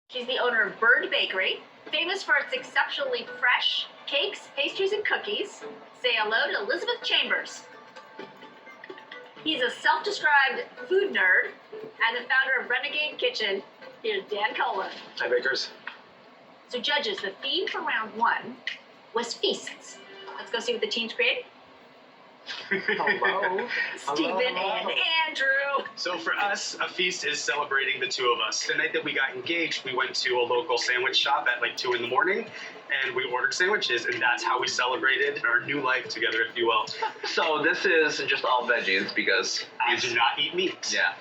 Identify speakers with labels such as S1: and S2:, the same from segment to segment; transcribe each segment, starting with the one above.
S1: She's the owner of Bird Bakery, famous for its exceptionally fresh cakes, pastries, and cookies. Say hello to Elizabeth Chambers. He's a self-described food nerd and the founder of Renegade Kitchen. Here's Dan Cullen.
S2: Hi, bakers.
S1: So judges, the theme for round one was feasts. Let's go see what the teams created.
S2: Hello.
S1: Stephen and Andrew.
S2: So for us, a feast is celebrating the two of us. The night that we got engaged, we went to a local sandwich shop at like 2 in the morning, and we ordered sandwiches, and that's how we celebrated our new life together, if you will.
S3: So this is just all veggies because
S2: I do not eat meat.
S3: yeah,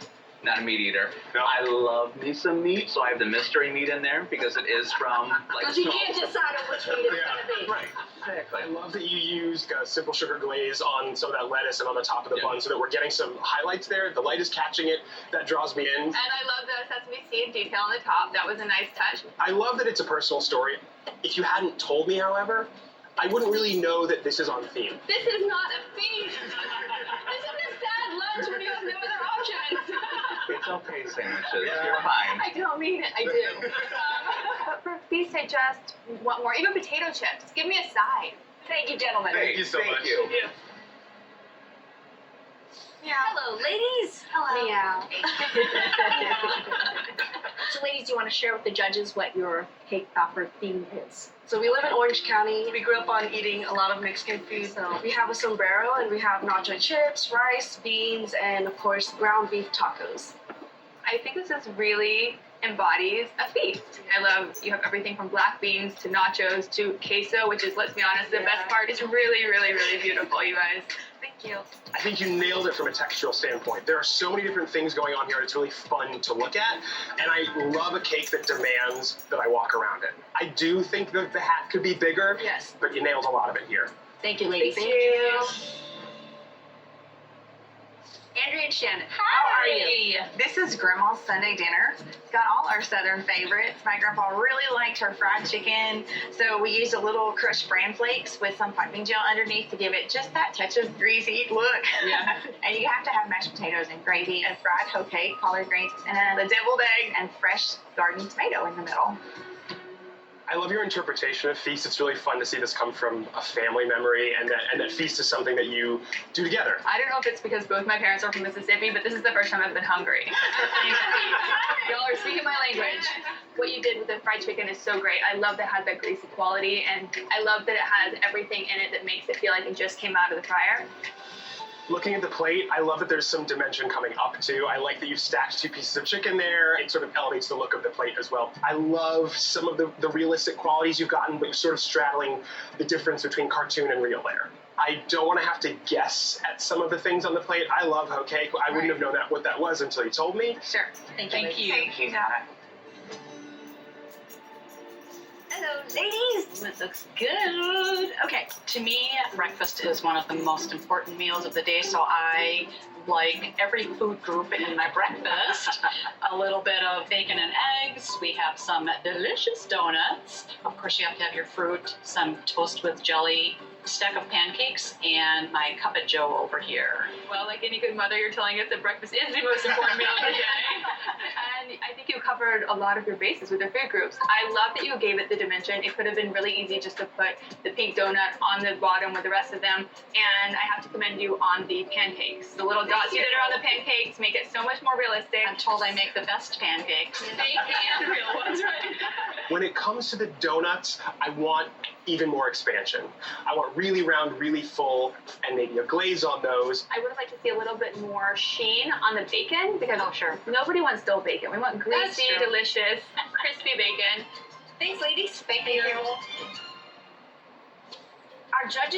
S3: not a meat eater.
S2: No.
S3: I love me some meat, so I have the mystery meat in there because it is from like.
S1: Because you can't decide on which meat it's going to be.
S2: Right.
S3: Exactly.
S2: I love that you used simple sugar glaze on some of that lettuce and on the top of the bun so that we're getting some highlights there. The light is catching it. That draws me in.
S4: And I love the sesame seed detail on the top. That was a nice touch.
S2: I love that it's a personal story. If you hadn't told me, however, I wouldn't really know that this is on theme.
S4: This is not a feast. This is a sad lunch when you have no other options.
S3: It's okay, sandwiches.
S2: Yeah.
S3: You're fine.
S4: I don't mean it. I do. But for a feast, I just want more. Even potato chips. Give me a side.
S1: Thank you, gentlemen.
S2: Thank you so
S3: Thank
S2: much.
S3: you.
S4: Yeah.
S1: Hello, ladies. Hello.
S4: Yeah.
S1: So, ladies, do you want to share with the judges what your cake topper theme is?
S5: So we live in Orange County. We grew up on eating a lot of Mexican food. So we have a sombrero and we have nacho chips, rice, beans, and of course ground beef tacos.
S4: I think this is really embodies a feast. I love you have everything from black beans to nachos to queso, which is, let's be honest, the best part. It's really, really, really beautiful, you guys. Thank you.
S2: I think you nailed it from a textural standpoint. There are so many different things going on here. It's really fun to look at. And I love a cake that demands that I walk around it. I do think that the hat could be bigger.
S1: Yes.
S2: But you nailed a lot of it here.
S1: Thank you, ladies.
S5: Thank you.
S1: Andrea and Shannon, how are you?
S6: This is Grandma's Sunday dinner. It's got all our southern favorites. My grandpa really liked her fried chicken, so we used a little crushed bran flakes with some piping gel underneath to give it just that touch of greasy look.
S1: Yeah.
S6: And you have to have mashed potatoes and gravy and fried hoe cake, collard greens, and the deviled egg and fresh garden tomato in the middle.
S2: I love your interpretation of feast. It's really fun to see this come from a family memory, and that feast is something that you do together.
S4: I don't know if it's because both my parents are from Mississippi, but this is the first time I've been hungry. Y'all are speaking my language. What you did with the fried chicken is so great. I love that it has that greasy quality, and I love that it has everything in it that makes it feel like it just came out of the fryer.
S2: Looking at the plate, I love that there's some dimension coming up too. I like that you've stacked 2 pieces of chicken there. It sort of elevates the look of the plate as well. I love some of the realistic qualities you've gotten, but you're sort of straddling the difference between cartoon and real there. I don't want to have to guess at some of the things on the plate. I love hoe cake. I wouldn't have known what that was until you told me.
S6: Sure.
S1: Thank
S6: Thank you, Donna.
S1: Hello, ladies.
S5: It looks good.
S1: Okay.
S5: To me, breakfast is one of the most important meals of the day, so I like every food group in my breakfast. A little bit of bacon and eggs. We have some delicious donuts. Of course, you have to have your fruit, some toast with jelly, a stack of pancakes, and my cup of joe over here.
S4: Well, like any good mother, you're telling us that breakfast is the most important meal of the day. And I think you covered a lot of your bases with your food groups. I love that you gave it the dimension. It could have been really easy just to put the pink donut on the bottom with the rest of them. And I have to commend you on the pancakes. The little dots you did around the pancakes make it so much more realistic.
S5: I'm told I make the best pancakes.
S4: Fake and the real ones, right?
S2: When it comes to the donuts, I want even more expansion. I want really round, really full, and maybe a glaze on those.
S4: I would have liked to see a little bit more sheen on the bacon because nobody wants dull bacon. We want greasy, delicious, crispy bacon.
S1: Thanks, ladies.
S6: Thank you.
S1: Our judges